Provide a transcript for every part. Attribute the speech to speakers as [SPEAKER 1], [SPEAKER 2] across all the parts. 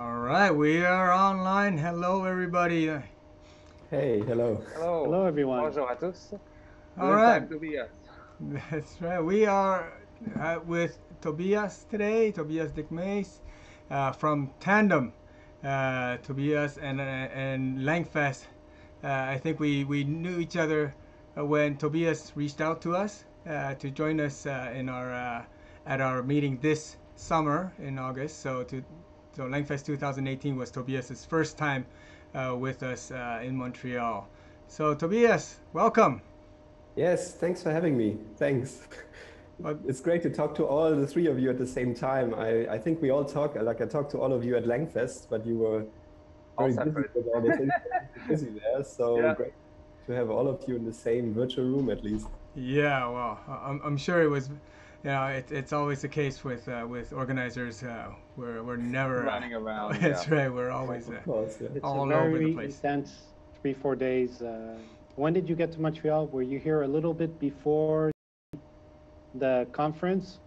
[SPEAKER 1] All right, we are online. Hello, everybody.
[SPEAKER 2] Hey, hello.
[SPEAKER 3] Hello,
[SPEAKER 4] Hello, everyone.
[SPEAKER 3] bonjour à tous.
[SPEAKER 1] All
[SPEAKER 3] Guten
[SPEAKER 1] right,
[SPEAKER 3] Tag, Tobias.
[SPEAKER 1] that's right. We are with Tobias today, Tobias Dickmeis from Tandem. Tobias and LangFest. I think we knew each other when Tobias reached out to us to join us in our at our meeting this summer in August. So LangFest 2018 was Tobias's first time with us in Montreal. So Tobias, welcome.
[SPEAKER 2] Yes, thanks for having me. Thanks.
[SPEAKER 1] Well,
[SPEAKER 2] It's great to talk to all the three of you at the same time. I think we all talk, like I talked to all of you at LangFest, but you were
[SPEAKER 3] All
[SPEAKER 2] very busy
[SPEAKER 3] separate.
[SPEAKER 2] with all the things that keep you busy there. So
[SPEAKER 3] Yeah,
[SPEAKER 2] great to have all of you in the same virtual room at least.
[SPEAKER 1] yeah, well, I'm sure it was. It's always the case with organizers. We're never.
[SPEAKER 3] running around. Yeah.
[SPEAKER 1] That's right. We're always
[SPEAKER 2] Of course, yeah.
[SPEAKER 4] It's a
[SPEAKER 1] all over the
[SPEAKER 4] very
[SPEAKER 1] place.
[SPEAKER 4] intense 3-4 days. When did you get to Montreal? Were you here a little bit before the conference?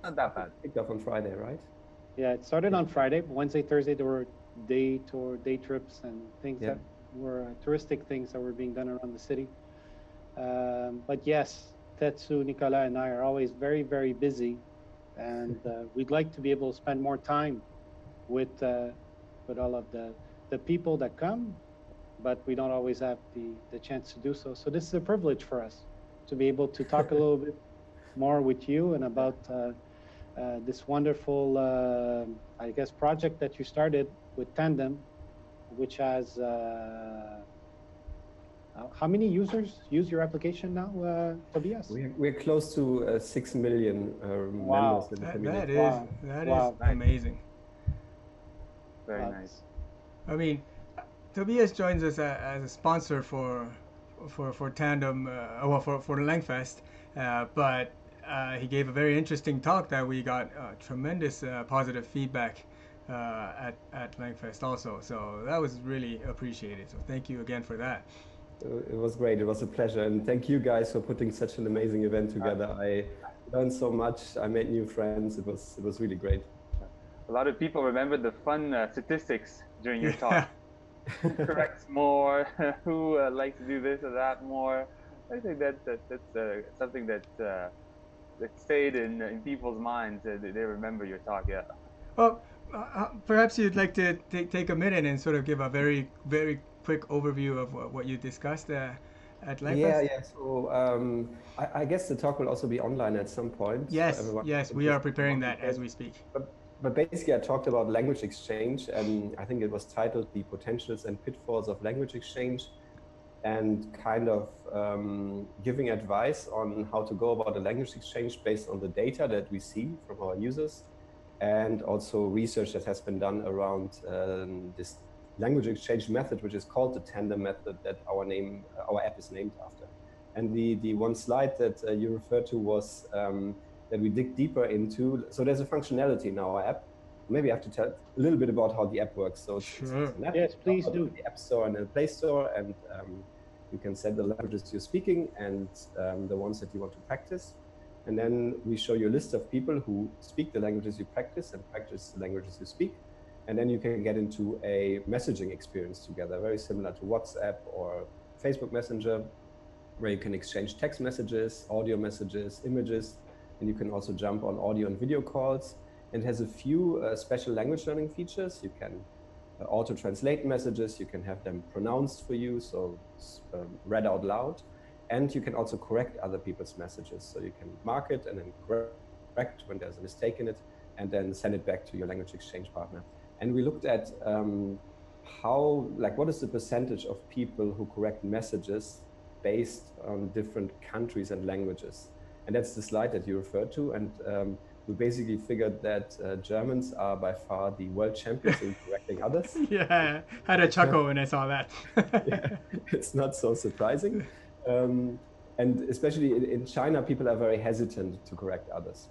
[SPEAKER 3] Not that bad.
[SPEAKER 2] Kicked off on Friday, right?
[SPEAKER 4] Yeah, it started on Friday. Wednesday, Thursday, there were day trips and things
[SPEAKER 2] Yeah.
[SPEAKER 4] that were touristic things that were being done around the city. But yes, Tetsu, Nicolas, and I are always very, very busy, and we'd like to be able to spend more time with all of the people that come, but we don't always have the chance to do so. So this is a privilege for us to be able to talk a little bit more with you and about this wonderful, I guess, project that you started with Tandem, which has how many users use your application now, Tobias?
[SPEAKER 2] We're close to 6 million
[SPEAKER 4] Wow.
[SPEAKER 2] members in the
[SPEAKER 1] That
[SPEAKER 2] community.
[SPEAKER 1] is
[SPEAKER 4] Wow.
[SPEAKER 1] that
[SPEAKER 4] Wow.
[SPEAKER 1] is
[SPEAKER 3] Nice.
[SPEAKER 1] amazing.
[SPEAKER 3] Very
[SPEAKER 4] Wow.
[SPEAKER 3] nice.
[SPEAKER 1] I mean, Tobias joins us as a sponsor for Tandem, for the LangFest, but he gave a very interesting talk that we got tremendous positive feedback at LangFest also. So that was really appreciated. So thank you again for that.
[SPEAKER 2] It was great. It was a pleasure. And thank you guys for putting such an amazing event together. I learned so much. I made new friends. It was really great.
[SPEAKER 3] A lot of people remember the fun statistics during your
[SPEAKER 1] Yeah.
[SPEAKER 3] talk. Who corrects more? Who likes to do this or that more? I think that's something that stayed in people's minds. They remember your talk. Yeah.
[SPEAKER 1] Well, perhaps you'd like to take a minute and sort of give a very quick overview of what you discussed at
[SPEAKER 2] Yeah,
[SPEAKER 1] LangFest.
[SPEAKER 2] yeah. So I guess the talk will also be online at some point for
[SPEAKER 1] Yes,
[SPEAKER 2] everyone
[SPEAKER 1] yes, we are
[SPEAKER 2] interested in
[SPEAKER 1] preparing
[SPEAKER 2] more
[SPEAKER 1] that as
[SPEAKER 2] details.
[SPEAKER 1] we speak.
[SPEAKER 2] But basically, I talked about language exchange, and I think it was titled "The Potentials and Pitfalls of Language Exchange," and kind of giving advice on how to go about a language exchange based on the data that we see from our users, and also research that has been done around this language exchange method, which is called the Tandem method, that our app is named after. And the one slide that you referred to was that we dig deeper into. So there's a functionality in our app. Maybe I have to tell a little bit about how the app works. So it's
[SPEAKER 1] Sure.
[SPEAKER 2] an app.
[SPEAKER 4] Yes, please
[SPEAKER 2] downloaded
[SPEAKER 4] do.
[SPEAKER 2] in the App Store and in the Play Store, and you can set the languages you're speaking and the ones that you want to practice. And then we show you a list of people who speak the languages you practice and practice the languages you speak. And then you can get into a messaging experience together, very similar to WhatsApp or Facebook Messenger, where you can exchange text messages, audio messages, images, and you can also jump on audio and video calls. And it has a few special language learning features. You can auto-translate messages, you can have them pronounced for you, so read out loud. And you can also correct other people's messages. So you can mark it and then correct when there's a mistake in it, and then send it back to your language exchange partner. And we looked at what is the percentage of people who correct messages based on different countries and languages. And that's the slide that you referred to. And we basically figured that Germans are by far the world champions in correcting others.
[SPEAKER 1] Yeah, I had a chuckle when I saw that.
[SPEAKER 2] Yeah, it's not so surprising. And especially in China, people are very hesitant to correct others.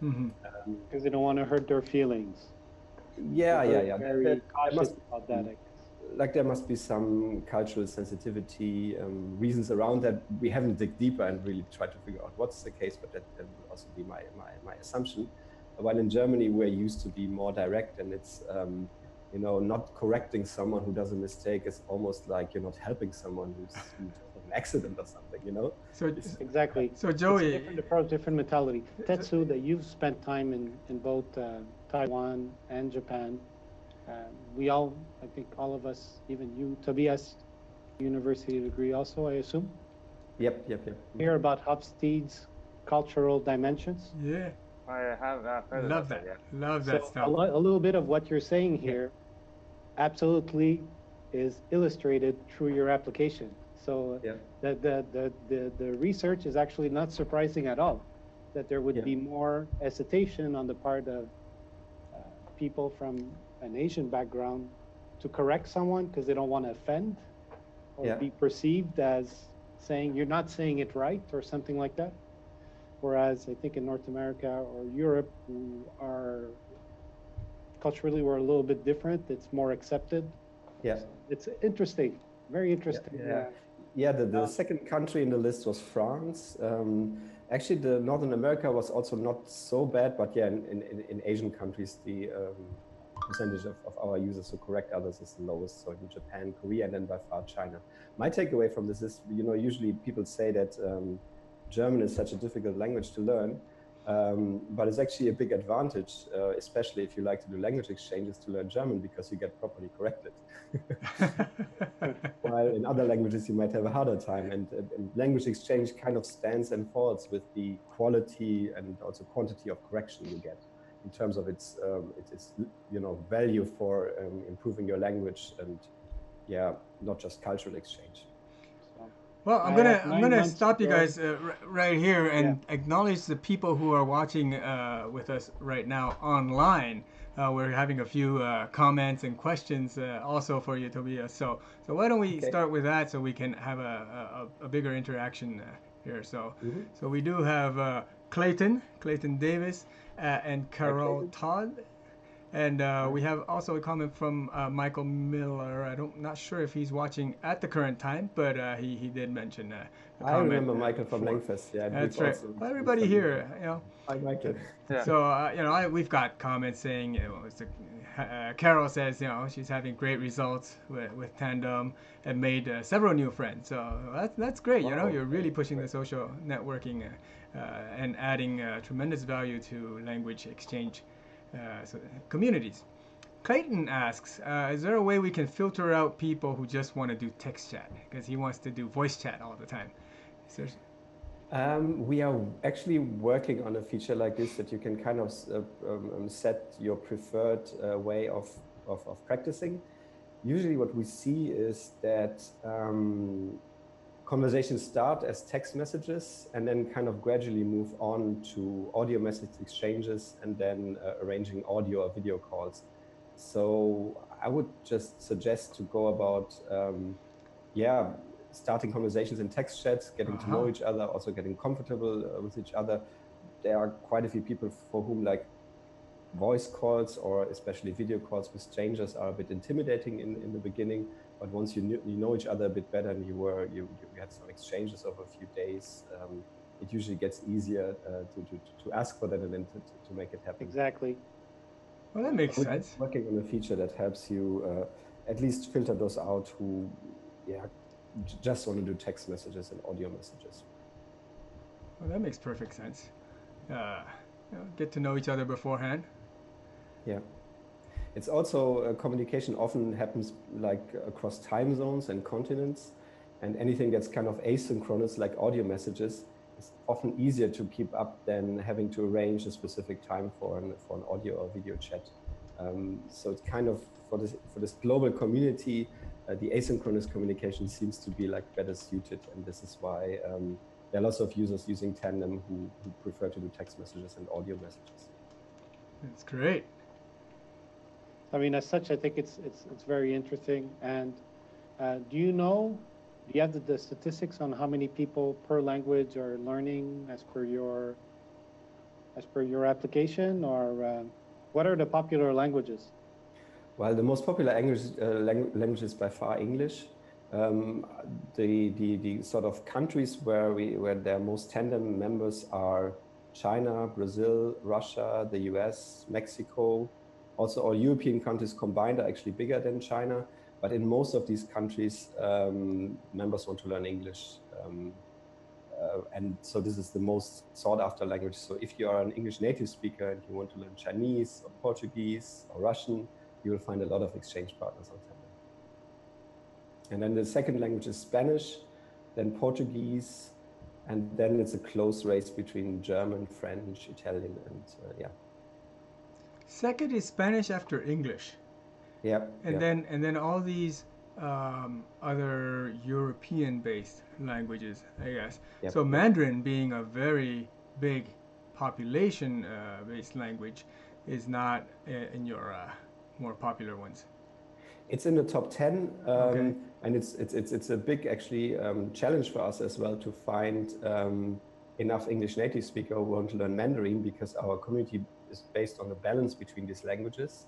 [SPEAKER 4] Because they don't want to hurt their feelings.
[SPEAKER 2] Yeah.
[SPEAKER 4] Very cautious
[SPEAKER 2] must,
[SPEAKER 4] about that, I guess.
[SPEAKER 2] like there must be some cultural sensitivity reasons around that. We haven't dig deeper and really tried to figure out what's the case, but that will also be my assumption. While in Germany, we're used to be more direct, and it's you know, not correcting someone who does a mistake is almost like you're not helping someone who just had an accident or something, you know?
[SPEAKER 1] So
[SPEAKER 4] Exactly.
[SPEAKER 1] So Joey,
[SPEAKER 4] it's a different approach, different mentality. Tetsu, that you've spent time in both Taiwan and Japan. We all, I think all of us, even you, Tobias, university degree also, I assume?
[SPEAKER 2] Yep.
[SPEAKER 4] Hear about Hofstede's cultural dimensions?
[SPEAKER 1] yeah,
[SPEAKER 3] I have heard
[SPEAKER 1] love
[SPEAKER 3] about
[SPEAKER 1] that.
[SPEAKER 3] yeah.
[SPEAKER 1] Love that
[SPEAKER 4] So
[SPEAKER 1] stuff.
[SPEAKER 4] a little bit of what you're saying here absolutely is illustrated through your application. So
[SPEAKER 2] Yeah.
[SPEAKER 4] the research is actually not surprising at all, that there would be more hesitation on the part of people from an Asian background to correct someone because they don't want to offend or be perceived as saying you're not saying it right or something like that. Whereas I think in North America or Europe, who are culturally, we're a little bit different. It's more accepted.
[SPEAKER 2] Yeah.
[SPEAKER 4] It's interesting, very interesting.
[SPEAKER 2] Yeah, the second country in the list was France. Actually, the Northern America was also not so bad, but yeah, in Asian countries, the percentage of our users who correct others is the lowest. So in Japan, Korea, and then by far China. My takeaway from this is, you know, usually people say that German is such a difficult language to learn, but it's actually a big advantage, especially if you like to do language exchanges, to learn German because you get properly corrected. While in other languages you might have a harder time, and language exchange kind of stands and falls with the quality and also quantity of correction you get in terms of its you know, value for improving your language and not just cultural exchange.
[SPEAKER 1] Well, I'm gonna stop you guys right here and acknowledge the people who are watching with us right now online. We're having a few comments and questions also for you, Tobias. So why don't we start with that so we can have a bigger interaction here. So we do have Clayton Davis, and Carol Todd. And we have also a comment from Michael Miller. Not sure if he's watching at the current time, but he did mention a comment.
[SPEAKER 2] I remember Michael from LangFest. Yeah,
[SPEAKER 1] that's right. Well, everybody here, you know.
[SPEAKER 2] Hi, Michael.
[SPEAKER 3] Yeah.
[SPEAKER 1] So you know, we've got comments saying, you know, Carol says, you know, she's having great results with Tandem and made several new friends. So that's great. Wow, you know, you're really pushing the social networking and adding tremendous value to language exchange. Communities. Clayton asks, is there a way we can filter out people who just want to do text chat because he wants to do voice chat all the time?
[SPEAKER 2] We are actually working on a feature like this that you can kind of set your preferred way of practicing. Usually what we see is that conversations start as text messages and then kind of gradually move on to audio message exchanges and then arranging audio or video calls. So I would just suggest to go about, starting conversations in text chats, getting to know each other, also getting comfortable with each other. There are quite a few people for whom like voice calls or especially video calls with strangers are a bit intimidating in the beginning. But once you know each other a bit better and you had some exchanges over a few days, it usually gets easier to ask for that and then to make it happen.
[SPEAKER 4] Exactly.
[SPEAKER 1] Well, that makes sense.
[SPEAKER 2] Working on a feature that helps you at least filter those out who, just want to do text messages and audio messages.
[SPEAKER 1] Well, that makes perfect sense. Get to know each other beforehand.
[SPEAKER 2] Yeah. It's also communication often happens like across time zones and continents, and anything that's kind of asynchronous like audio messages is often easier to keep up than having to arrange a specific time for an audio or video chat. So it's kind of for this global community, the asynchronous communication seems to be like better suited, and this is why there are lots of users using Tandem who prefer to do text messages and audio messages.
[SPEAKER 1] That's great.
[SPEAKER 4] I mean, as such, I think it's very interesting. And do you have the statistics on how many people per language are learning as per your application, or what are the popular languages?
[SPEAKER 2] Well, the most popular language is by far English. The sort of countries where there are most tandem members are China, Brazil, Russia, the US, Mexico. Also, all European countries combined are actually bigger than China. But in most of these countries, members want to learn English. And so this is the most sought after language. So if you are an English native speaker and you want to learn Chinese or Portuguese or Russian, you will find a lot of exchange partners on Tandem. And then the second language is Spanish, then Portuguese, and then it's a close race between German, French, Italian, and yeah.
[SPEAKER 1] Second is Spanish after English.
[SPEAKER 2] Yeah.
[SPEAKER 1] And then all these other European-based languages, I guess.
[SPEAKER 2] Yep.
[SPEAKER 1] So Mandarin, being a very big population-based language, is not in your more popular ones.
[SPEAKER 2] It's in the top 10,
[SPEAKER 1] Okay.
[SPEAKER 2] and it's a big actually challenge for us as well to find enough English native speakers who want to learn Mandarin, because our community is based on the balance between these languages.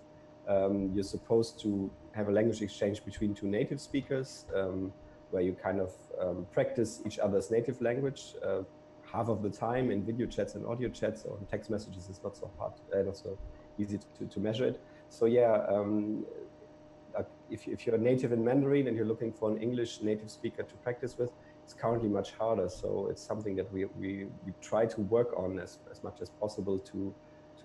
[SPEAKER 2] You're supposed to have a language exchange between two native speakers, where you kind of practice each other's native language half of the time in video chats and audio chats, or in text messages. It's not so hard, not so easy to measure it. So yeah, if you're native in Mandarin and you're looking for an English native speaker to practice with, it's currently much harder. So it's something that we try to work on as much as possible to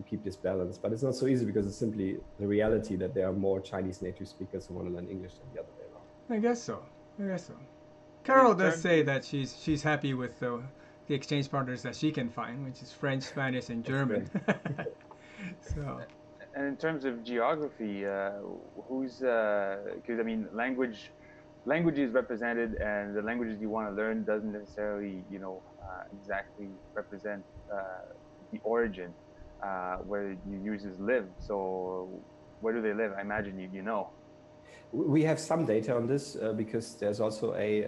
[SPEAKER 2] keep this balance. But it's not so easy, because it's simply the reality that there are more Chinese native speakers who want to learn English than the other way around.
[SPEAKER 1] I guess so. Carol does say that she's happy with the exchange partners that she can find, which is French, Spanish, and German. So.
[SPEAKER 3] And in terms of geography, who's because I mean language is represented, and the languages you want to learn doesn't necessarily exactly represent the origin where your users live. So where do they live? I imagine you know.
[SPEAKER 2] We have some data on this because there's also a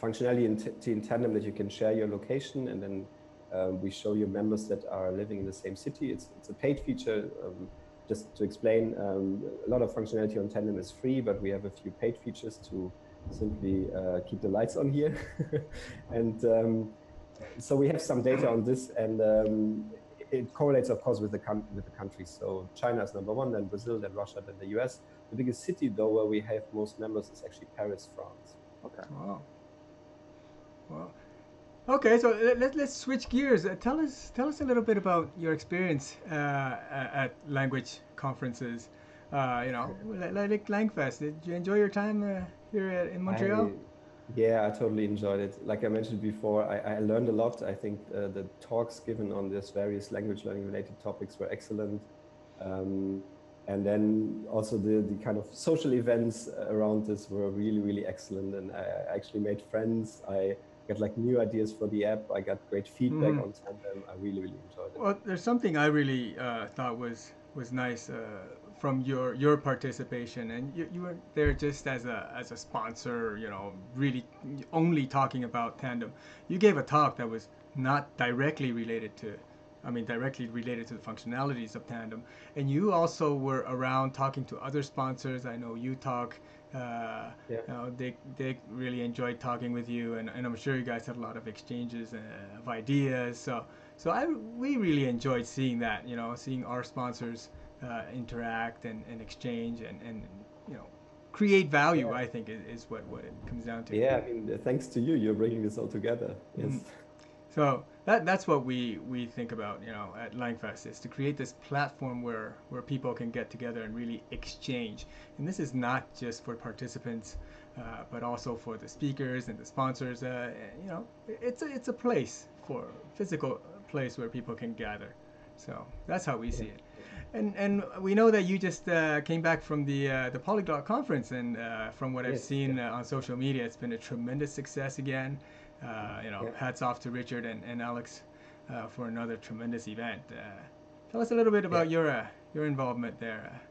[SPEAKER 2] functionality in Tandem that you can share your location, and then we show you members that are living in the same city. It's a paid feature. Just to explain, a lot of functionality on Tandem is free, but we have a few paid features to simply keep the lights on here. And so we have some data on this, and it correlates, of course, with the countries. So China is number one, then Brazil, then Russia, then the US. The biggest city, though, where we have most members is actually Paris, France.
[SPEAKER 3] Okay.
[SPEAKER 1] Wow. Well, okay, so let's switch gears. Tell us a little bit about your experience at language conferences. Like LangFest. Did you enjoy your time here in Montreal?
[SPEAKER 2] Yeah, I totally enjoyed it. Like I mentioned before, I learned a lot. I think the talks given on these various language learning related topics were excellent. And then also the kind of social events around this were really, really excellent. And I actually made friends. I got like new ideas for the app. I got great feedback on Tandem. I really, really enjoyed it.
[SPEAKER 1] Well, there's something I really thought was nice from your participation, and you were there just as a sponsor, really only talking about Tandem. You gave a talk that was not directly related to the functionalities of Tandem, and you also were around talking to other sponsors. I know you talk. Dick really enjoyed talking with you, and I'm sure you guys had a lot of exchanges of ideas. So we really enjoyed seeing that. Seeing our sponsors interact and exchange and create value. I think is what it comes down to.
[SPEAKER 2] Yeah, I mean, thanks to you, you're bringing this all together. Yes.
[SPEAKER 1] So that's what we think about, at LangFest, is to create this platform where people can get together and really exchange. And this is not just for participants, but also for the speakers and the sponsors. It's a place, physical place where people can gather. So that's how we see it. And we know that you just came back from the Polyglot conference, and from what I've seen on social media, it's been a tremendous success again. Hats off to Richard and Alex for another tremendous event. Tell us a little bit about your involvement there.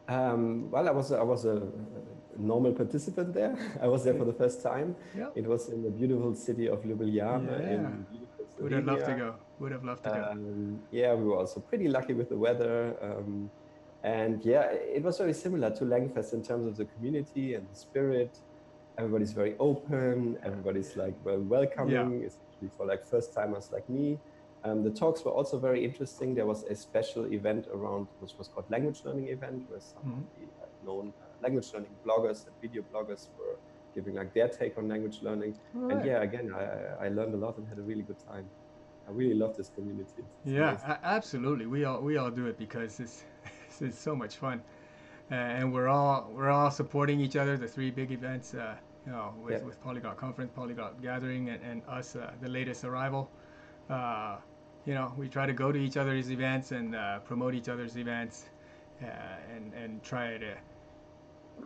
[SPEAKER 2] Well, I was a normal participant there. I was there for the first time.
[SPEAKER 1] Yep.
[SPEAKER 2] It was in the beautiful city of Ljubljana.
[SPEAKER 1] Yeah. Would have loved to go.
[SPEAKER 2] Yeah, we were also pretty lucky with the weather. And yeah, it was very similar to LangFest in terms of the community and the spirit. Everybody's very open. Everybody's like very welcoming, especially for like first timers like me. The talks were also very interesting. There was a special event around, which was called Language Learning Event, where some of the known language learning bloggers and video bloggers were giving like their take on language learning.
[SPEAKER 1] Right.
[SPEAKER 2] And yeah, again, I learned a lot and had a really good time. I really love this community. It's amazing.
[SPEAKER 1] Absolutely. We all do it because it's so much fun, and we're all supporting each other. The three big events, with Polyglot Conference, Polyglot Gathering, and us, the latest arrival. We try to go to each other's events and promote each other's events, and try to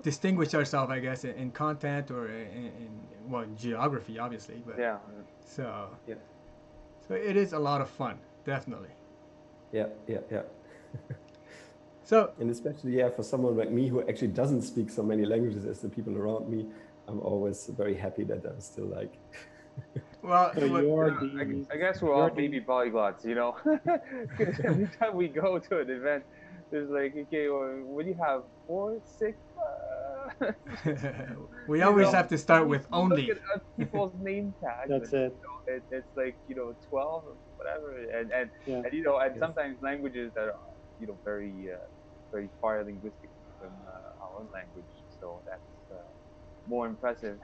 [SPEAKER 1] distinguish ourselves, I guess, in content or in geography, obviously. But so it is a lot of fun, definitely.
[SPEAKER 2] Yeah.
[SPEAKER 1] So,
[SPEAKER 2] and especially for someone like me who actually doesn't speak so many languages as the people around me, I'm always very happy that I'm still like.
[SPEAKER 1] Well,
[SPEAKER 3] I guess we're all baby polyglots, you know. Every time we go to an event, there's like, okay, what do you have? 4, 6?
[SPEAKER 1] We always have to start with only.
[SPEAKER 3] Look at people's name tags.
[SPEAKER 4] That's it.
[SPEAKER 3] It's like 12 or whatever, and sometimes languages that are very very far linguistic from our own language, so that's more impressive.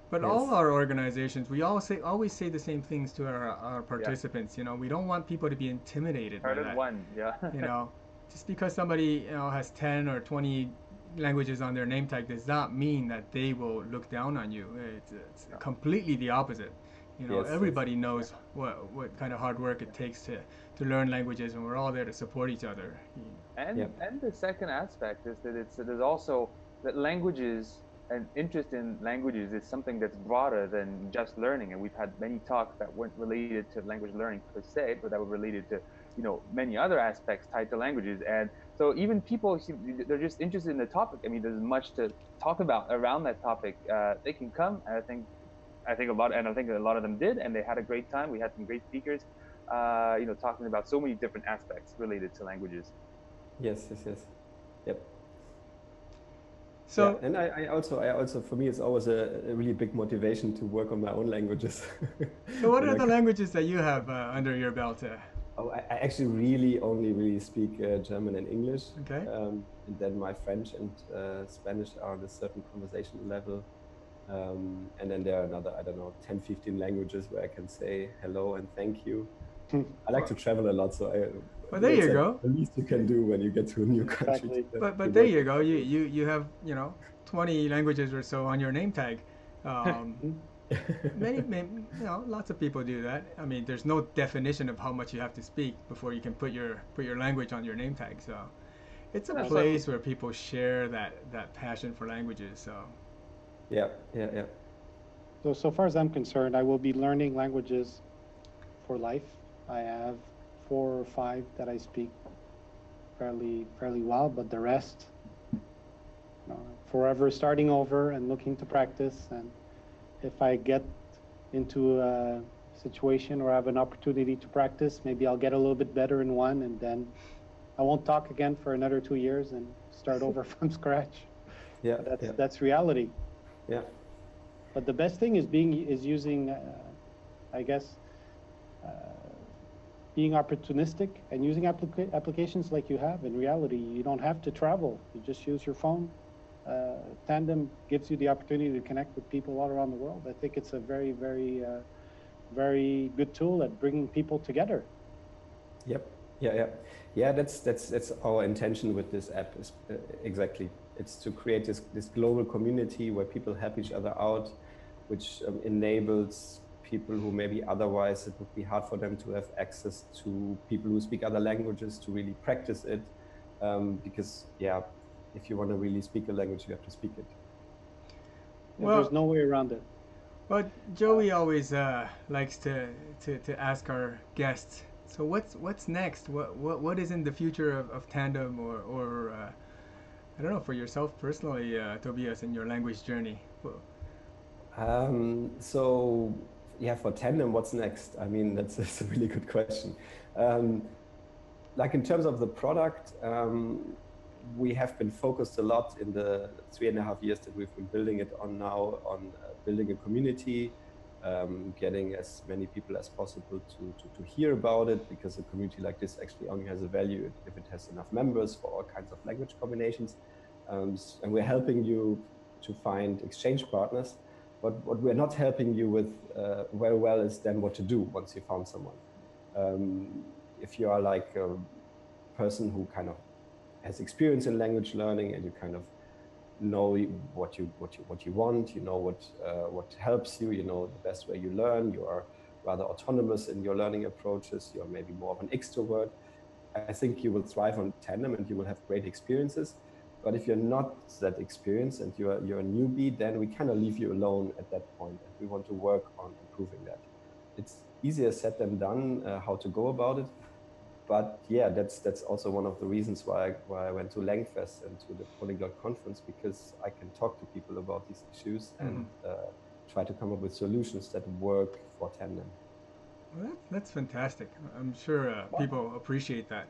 [SPEAKER 1] But all our organizations, we always say the same things to our participants. We don't want people to be intimidated by that.
[SPEAKER 3] One,
[SPEAKER 1] just because somebody has 10 or 20 languages on their name tag does not mean that they will look down on you. It's completely the opposite. Everybody knows what kind of hard work it takes to learn languages, and we're all there to support each other.
[SPEAKER 3] And the second aspect is that there's also that languages and interest in languages is something that's broader than just learning. And we've had many talks that weren't related to language learning per se, but that were related to many other aspects tied to languages. And so even people, they're just interested in the topic. I mean, there's much to talk about around that topic. They can come, and I think a lot of them did, and they had a great time. We had some great speakers, talking about so many different aspects related to languages.
[SPEAKER 2] Yes. Yep.
[SPEAKER 1] So,
[SPEAKER 2] and I also, for me, it's always a really big motivation to work on my own languages.
[SPEAKER 1] So what are the languages that you have under your belt?
[SPEAKER 2] I actually really speak German and English.
[SPEAKER 1] Okay.
[SPEAKER 2] And then my French and Spanish are on a certain conversational level. And then there are another, 10, 15 languages where I can say hello and thank you. I like to travel a lot, so
[SPEAKER 1] well, there you go.
[SPEAKER 2] The least you can do when you get to a new country.
[SPEAKER 1] But there you go. You have 20 languages or so on your name tag. Lots of people do that. I mean, there's no definition of how much you have to speak before you can put your language on your name tag. So it's a place where people share that passion for languages. So
[SPEAKER 2] yeah.
[SPEAKER 4] So far as I'm concerned, I will be learning languages for life. I have 4 or 5 that I speak fairly well, but the rest, forever starting over and looking to practice. And if I get into a situation where I have an opportunity to practice, maybe I'll get a little bit better in one, and then I won't talk again for another 2 years and start over from scratch.
[SPEAKER 2] Yeah,
[SPEAKER 4] that's reality.
[SPEAKER 2] Yeah.
[SPEAKER 4] But the best thing is using, I guess, being opportunistic and using applications like you have. In reality, you don't have to travel. You just use your phone. Tandem gives you the opportunity to connect with people all around the world. I think it's a very, very, very good tool at bringing people together.
[SPEAKER 2] Yep. Yeah. That's our intention with this app. Is exactly. It's to create this global community where people help each other out, which enables people who maybe otherwise it would be hard for them to have access to people who speak other languages to really practice it. Because if you want to really speak a language, you have to speak it.
[SPEAKER 4] Well, there's no way around it.
[SPEAKER 1] Well, Joey always likes to ask our guests. So what's next? What is in the future of Tandem or I don't know, for yourself personally, Tobias, in your language journey?
[SPEAKER 2] For Tandem, what's next? I mean, that's a really good question. Like in terms of the product, we have been focused a lot in the 3.5 years that we've been building it on now on building a community, getting as many people as possible to hear about it, because a community like this actually only has a value if it has enough members for all kinds of language combinations. And we're helping you to find exchange partners. But what we're not helping you with very well is then what to do once you found someone. If you are like a person who kind of has experience in language learning and you kind of know what you want, you know what helps you, you know the best way you learn, you are rather autonomous in your learning approaches, you're maybe more of an extrovert, I think you will thrive on Tandem and you will have great experiences. But if you're not that experienced and you're a newbie, then we kind of leave you alone at that point, and we want to work on improving that. It's easier said than done how to go about it. But yeah, that's also one of the reasons why I went to LangFest and to the Polyglot conference, because I can talk to people about these issues and try to come up with solutions that work for Tandem.
[SPEAKER 1] Well, that's fantastic. I'm sure people appreciate that,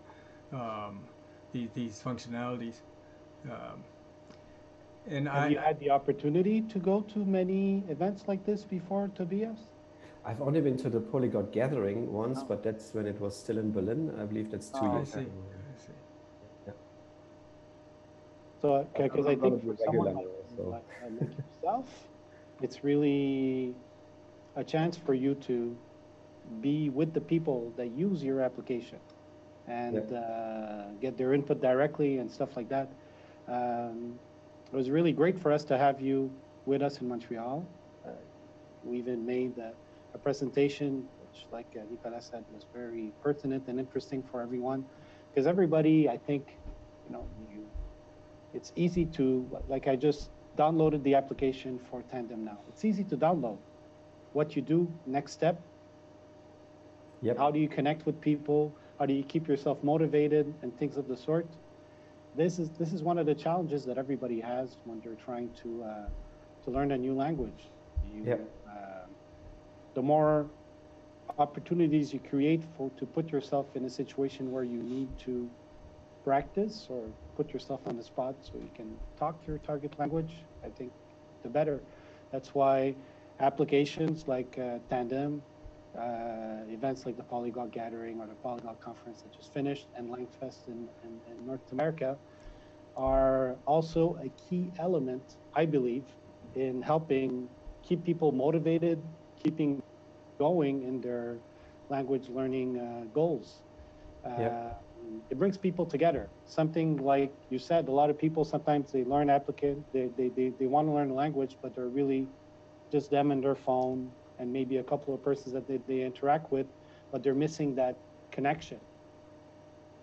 [SPEAKER 1] these functionalities. And
[SPEAKER 4] have you had the opportunity to go to many events like this before, Tobias?
[SPEAKER 2] I've only been to the Polyglot gathering once, but that's when it was still in Berlin. I believe that's 2 years ago.
[SPEAKER 1] I see.
[SPEAKER 2] Yeah.
[SPEAKER 4] So, because I think for someone like yourself, it's really a chance for you to be with the people that use your application and get their input directly and stuff like that. It was really great for us to have you with us in Montreal. We even made a presentation, which, like Nicolas said, was very pertinent and interesting for everyone, because everybody, I think, it's easy to, like, I just downloaded the application for Tandem now. It's easy to download. What you do, next step, how do you connect with people? How do you keep yourself motivated and things of the sort? This is one of the challenges that everybody has when they're trying to learn a new language. The more opportunities you create to put yourself in a situation where you need to practice or put yourself on the spot so you can talk your target language, I think the better. That's why applications like Tandem, events like the Polyglot Gathering or the Polyglot Conference that just finished, and LangFest in North America are also a key element, I believe, in helping keep people motivated, keeping going in their language learning goals. It brings people together. Something like you said, a lot of people sometimes they learn they want to learn a language, but they're really just them and their phone and maybe a couple of persons that they interact with, but they're missing that connection.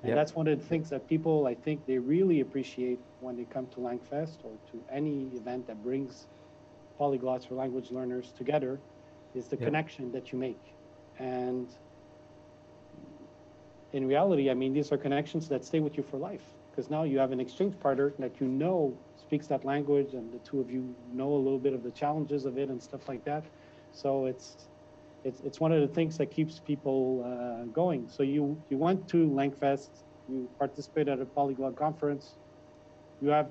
[SPEAKER 4] And that's one of the things that people, I think, they really appreciate when they come to LangFest or to any event that brings polyglots or language learners together, is the connection that you make. And in reality, I mean, these are connections that stay with you for life, because now you have an exchange partner that you know speaks that language, and the two of you know a little bit of the challenges of it and stuff like that. So it's one of the things that keeps people going. So you went to LangFest, you participated at a Polyglot conference. You have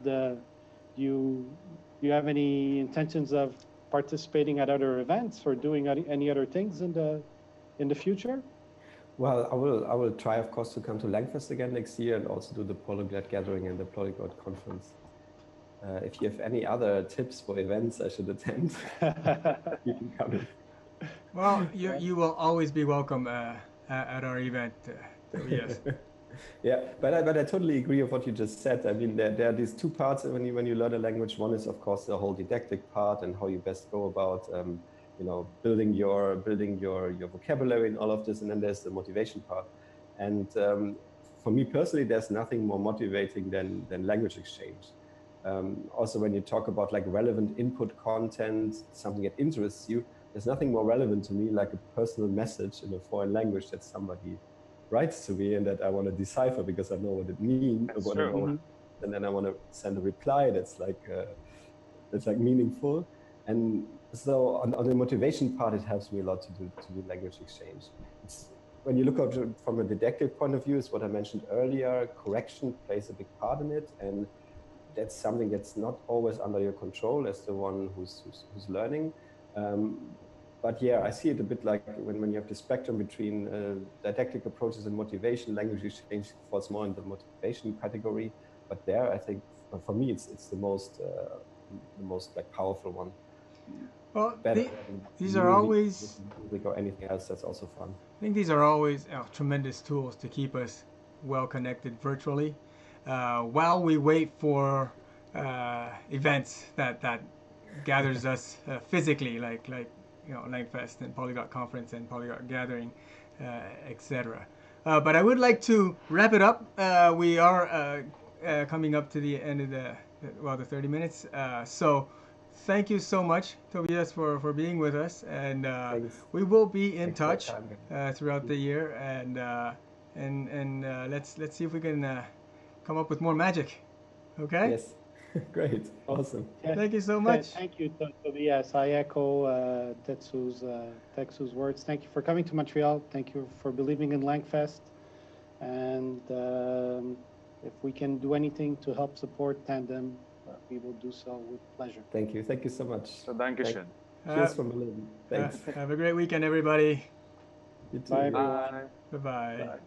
[SPEAKER 4] you have any intentions of participating at other events or doing any other things in the future?
[SPEAKER 2] Well, I will try, of course, to come to LangFest again next year and also do the Polyglot Gathering and the Polyglot Conference. If you have any other tips for events I should attend, you can come in.
[SPEAKER 1] Well, you will always be welcome at our event. Yes.
[SPEAKER 2] Yeah, but I totally agree with what you just said. I mean, there are these two parts when you learn a language. One is, of course, the whole didactic part and how you best go about building your vocabulary and all of this, and then there's the motivation part. And for me personally, there's nothing more motivating than language exchange. Also, when you talk about like relevant input content, something that interests you, there's nothing more relevant to me like a personal message in a foreign language that somebody writes to me and that I want to decipher because I know what it means, and then I want to send a reply that's like meaningful. And so on the motivation part, it helps me a lot to do language exchange. when you look at it from a didactic point of view, is what I mentioned earlier, correction plays a big part in it. And that's something that's not always under your control as the one who's learning. But yeah, I see it a bit like when you have the spectrum between didactic approaches and motivation, language exchange falls more in the motivation category. But there, I think, for me, it's the most like powerful one.
[SPEAKER 1] Well,
[SPEAKER 2] Better
[SPEAKER 1] these are always
[SPEAKER 2] music or anything else that's also fun.
[SPEAKER 1] I think these are always tremendous tools to keep us well connected virtually while we wait for events that gathers us physically, like LangFest and Polyglot Conference and Polyglot Gathering, etc. But I would like to wrap it up. We are coming up to the end of the 30 minutes. So thank you so much, Tobias, for being with us, and we will be in touch throughout the year, and let's see if we can come up with more magic. Okay?
[SPEAKER 2] Yes. Great. Awesome.
[SPEAKER 4] Yeah.
[SPEAKER 1] Thank you so much.
[SPEAKER 4] Thank you, Tobias. I echo Tetsu's words. Thank you for coming to Montreal. Thank you for believing in LangFest. And if we can do anything to help support Tandem, we will do so with pleasure.
[SPEAKER 2] Thank you. Thank you so much.
[SPEAKER 3] So, Dankeschön.
[SPEAKER 2] Cheers from Berlin. Thanks.
[SPEAKER 1] Have a great weekend, everybody.
[SPEAKER 2] You too.
[SPEAKER 4] Bye, everyone.
[SPEAKER 3] Bye.
[SPEAKER 1] Bye-bye.
[SPEAKER 3] Bye.